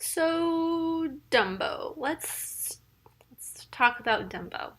So, Dumbo. Let's talk about Dumbo.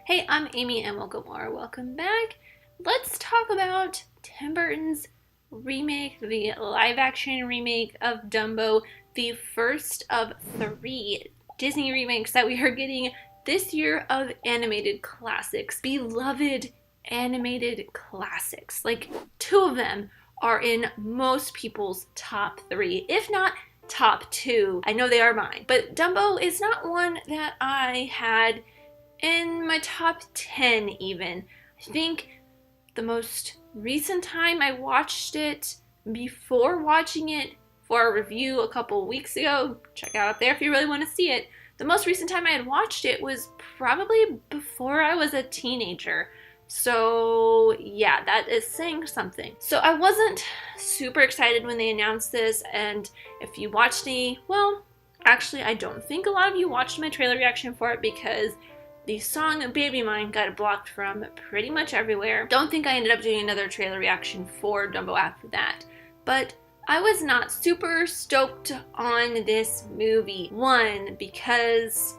Hey, I'm Amy and welcome or welcome back. Let's talk about Tim Burton's remake, the live-action remake of Dumbo, the first of 3 Disney remakes that we are getting this year of animated classics, beloved animated classics. Like 2 of them are in most people's top 3, if not top 2. I know they are mine, but Dumbo is not one that I had in my top 10 even. I think the most recent time I watched it, before watching it for a review a couple weeks ago, check out up there if you really want to see it, the most recent time I had watched it was probably before I was a teenager. So yeah, that is saying something. So I wasn't super excited when they announced this, and if you watched me, well, actually I don't think a lot of you watched my trailer reaction for it because the song Baby Mine got blocked from pretty much everywhere. Don't think I ended up doing another trailer reaction for Dumbo after that. But I was not super stoked on this movie. 1, because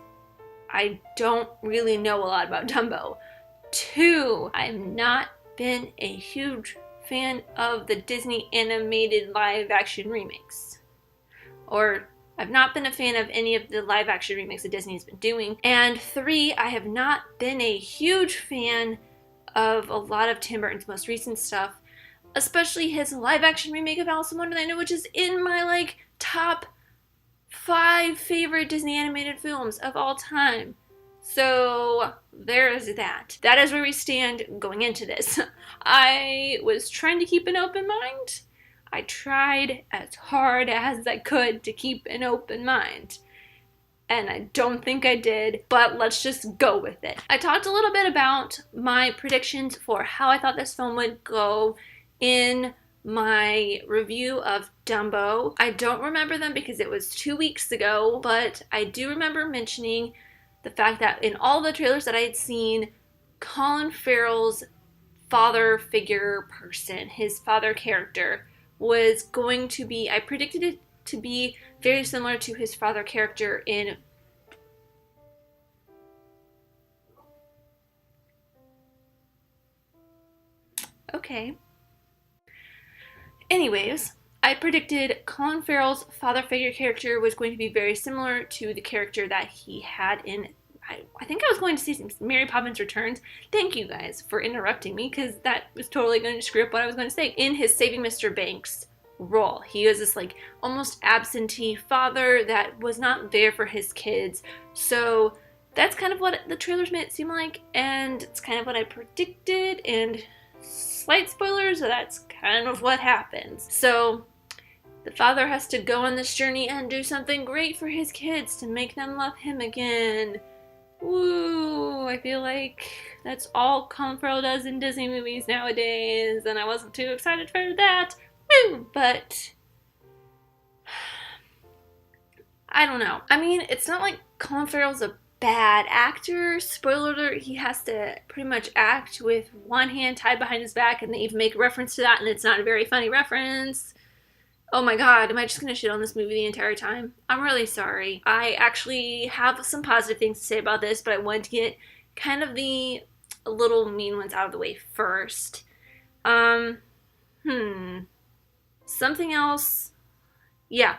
I don't really know a lot about Dumbo. 2, I've not been a huge fan of the Disney animated live-action remakes. Or I've not been a fan of any of the live-action remakes that Disney's been doing. And 3, I have not been a huge fan of a lot of Tim Burton's most recent stuff, especially his live-action remake of Alice in Wonderland, which is in my, top 5 favorite Disney animated films of all time. So there's that. That is where we stand going into this. I was trying to keep an open mind. I tried as hard as I could to keep an open mind. And I don't think I did, but let's just go with it. I talked a little bit about my predictions for how I thought this film would go in my review of Dumbo. I don't remember them because it was 2 weeks ago, but I do remember mentioning the fact that in all the trailers that I had seen, Colin Farrell's father figure person, his father character, was going to be, I predicted it to be very similar to his father character in Okay. Anyways, I predicted Colin Farrell's father figure character was going to be very similar to the character that he had in, I think I was going to say Mary Poppins Returns. Thank you guys for interrupting me because that was totally going to screw up what I was going to say. In his Saving Mr. Banks role, he was this almost absentee father that was not there for his kids. So that's kind of what the trailers made it seem like, and it's kind of what I predicted, and slight spoilers, that's kind of what happens. So the father has to go on this journey and do something great for his kids to make them love him again. Woo! I feel like that's all Colin Farrell does in Disney movies nowadays, and I wasn't too excited for that. Woo! But I don't know. I mean, it's not like Colin Farrell's a bad actor. Spoiler alert, he has to pretty much act with one hand tied behind his back, and they even make a reference to that, and it's not a very funny reference. Oh my god, am I just gonna shit on this movie the entire time? I'm really sorry. I actually have some positive things to say about this, but I wanted to get kind of the little mean ones out of the way first. Something else. Yeah.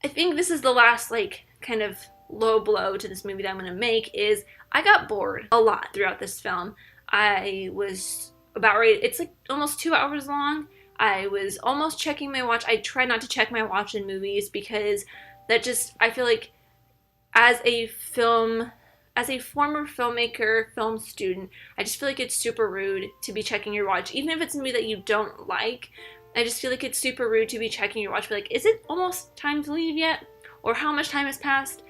I think this is the last, kind of low blow to this movie that I'm going to make is I got bored a lot throughout this film. I was about ready. It's almost 2 hours long. I was almost checking my watch. I try not to check my watch in movies because that just, I feel like as a former filmmaker, film student, I just feel like it's super rude to be checking your watch. Even if it's a movie that you don't like, I just feel like it's super rude to be checking your watch. Be like, is it almost time to leave yet? Or how much time has passed?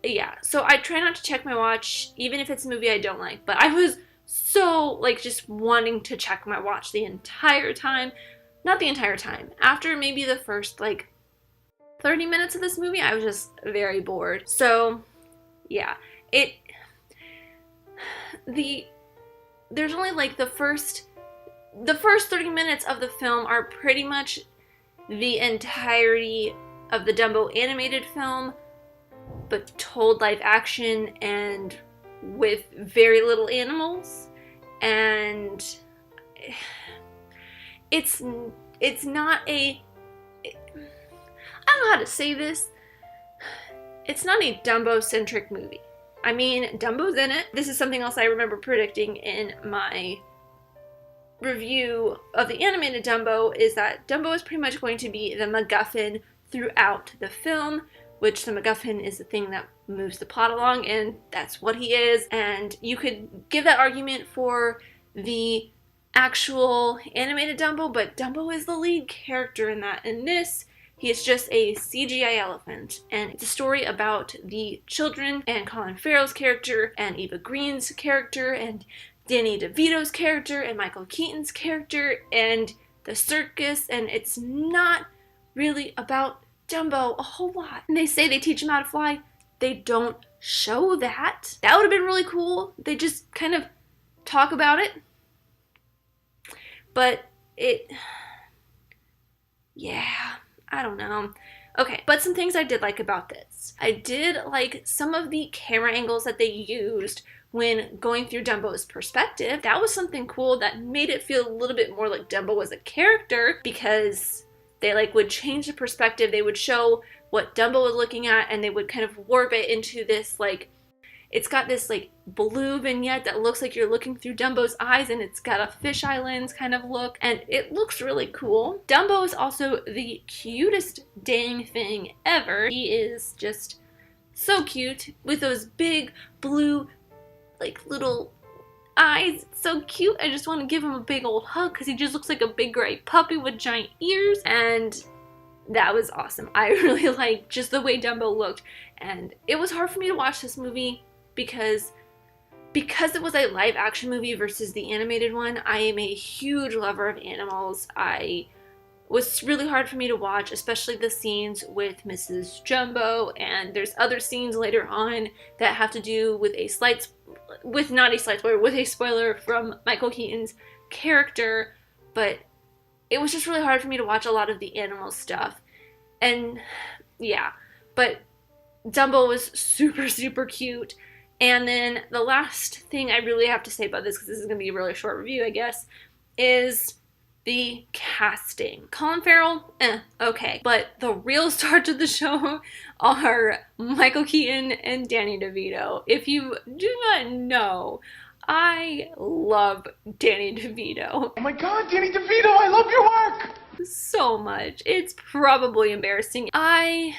Yeah, so I try not to check my watch, even if it's a movie I don't like. But I was so, just wanting to check my watch the entire time. Not the entire time. After maybe the first, 30 minutes of this movie, I was just very bored. So, yeah. There's only, the first 30 minutes of the film are pretty much the entirety of the Dumbo animated film, but told live action and with very little animals. And it's not a, I don't know how to say this. It's not a Dumbo-centric movie. I mean, Dumbo's in it. This is something else I remember predicting in my review of the animated Dumbo, is that Dumbo is pretty much going to be the MacGuffin throughout the film, which the MacGuffin is the thing that moves the plot along, and that's what he is. And you could give that argument for the actual animated Dumbo, but Dumbo is the lead character in that. In this, he is just a CGI elephant, and it's a story about the children and Colin Farrell's character and Eva Green's character and Danny DeVito's character and Michael Keaton's character and the circus, and it's not really about Dumbo a whole lot. And they say they teach him how to fly. They don't show that. That would have been really cool. They just kind of talk about it. But yeah, I don't know. Okay, but some things I did like about this. I did like some of the camera angles that they used when going through Dumbo's perspective. That was something cool that made it feel a little bit more like Dumbo as a character, because they would change the perspective. They would show what Dumbo was looking at, and they would kind of warp it into this it's got this blue vignette that looks like you're looking through Dumbo's eyes, and it's got a fisheye lens kind of look, and it looks really cool. Dumbo is also the cutest dang thing ever. He is just so cute with those big blue little eyes. It's so cute. I just want to give him a big old hug because he just looks like a big gray puppy with giant ears, and that was awesome. I really liked just the way Dumbo looked, and it was hard for me to watch this movie because it was a live action movie versus the animated one. I am a huge lover of animals. It was really hard for me to watch, especially the scenes with Mrs. Jumbo, and there's other scenes later on that have to do with not a slight spoiler, with a spoiler from Michael Keaton's character, but it was just really hard for me to watch a lot of the animal stuff. And yeah, but Dumbo was super, super cute. And then the last thing I really have to say about this, because this is going to be a really short review, I guess, is the casting. Colin Farrell, okay. But the real stars of the show are Michael Keaton and Danny DeVito. If you do not know, I love Danny DeVito. Oh my god, Danny DeVito, I love your work! So much. It's probably embarrassing. I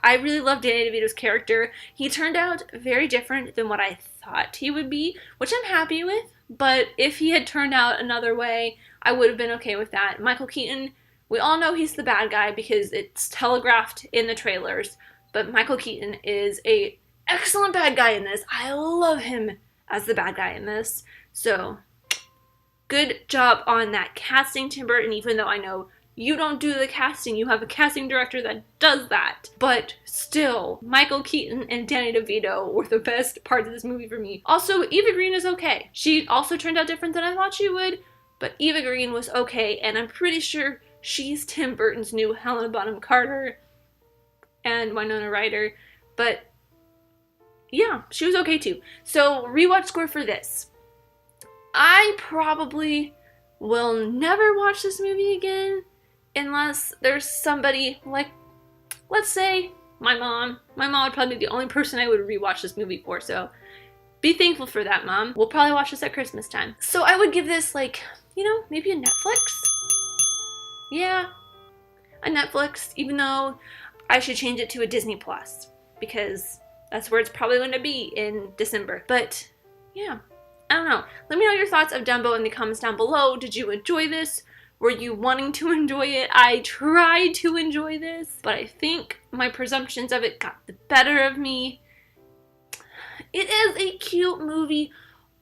really love Danny DeVito's character. He turned out very different than what I thought he would be, which I'm happy with. But if he had turned out another way, I would have been okay with that. Michael Keaton, we all know he's the bad guy because it's telegraphed in the trailers. But Michael Keaton is an excellent bad guy in this. I love him as the bad guy in this. So, good job on that casting, Tim Burton, even though I know you don't do the casting. You have a casting director that does that. But still, Michael Keaton and Danny DeVito were the best parts of this movie for me. Also, Eva Green is okay. She also turned out different than I thought she would, but Eva Green was okay, and I'm pretty sure she's Tim Burton's new Helena Bonham Carter and Winona Ryder. But yeah, she was okay too. So, rewatch score for this. I probably will never watch this movie again unless there's somebody let's say my mom. My mom would probably be the only person I would rewatch this movie for, so be thankful for that, Mom. We'll probably watch this at Christmas time. So I would give this maybe a Netflix? Yeah, a Netflix, even though I should change it to a Disney Plus because that's where it's probably going to be in December. But yeah, I don't know. Let me know your thoughts of Dumbo in the comments down below. Did you enjoy this? Were you wanting to enjoy it? I tried to enjoy this, but I think my presumptions of it got the better of me. It is a cute movie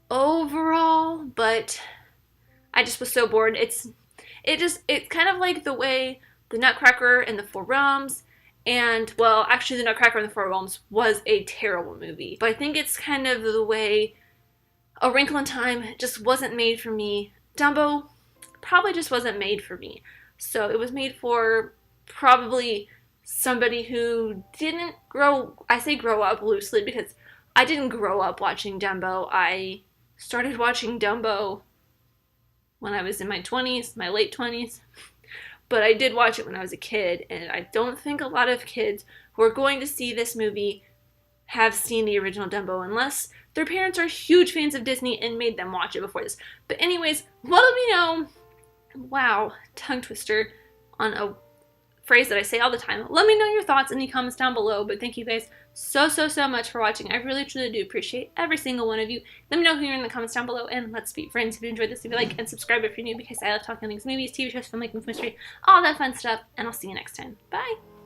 overall, but I just was so bored. It's kind of like the way the Nutcracker and the Four Realms, and well, actually the Nutcracker and the Four Realms was a terrible movie, but I think it's kind of the way A Wrinkle in Time just wasn't made for me. Dumbo probably just wasn't made for me. So it was made for probably somebody who didn't I say grow up loosely because I didn't grow up watching Dumbo. I started watching Dumbo when I was in my 20s, my late 20s. But I did watch it when I was a kid, and I don't think a lot of kids who are going to see this movie have seen the original Dumbo unless their parents are huge fans of Disney and made them watch it before this. But anyways, let me know, wow, tongue twister, on a phrase that I say all the time. Let me know your thoughts in the comments down below, but thank you guys so much for watching. I really truly do appreciate every single one of you. Let me know who you're in the comments down below, and let's be friends. If you enjoyed this, leave a like and subscribe if you're new, because I love talking things, movies, TV shows, filmmaking, mystery, all that fun stuff, and I'll see you next time. Bye!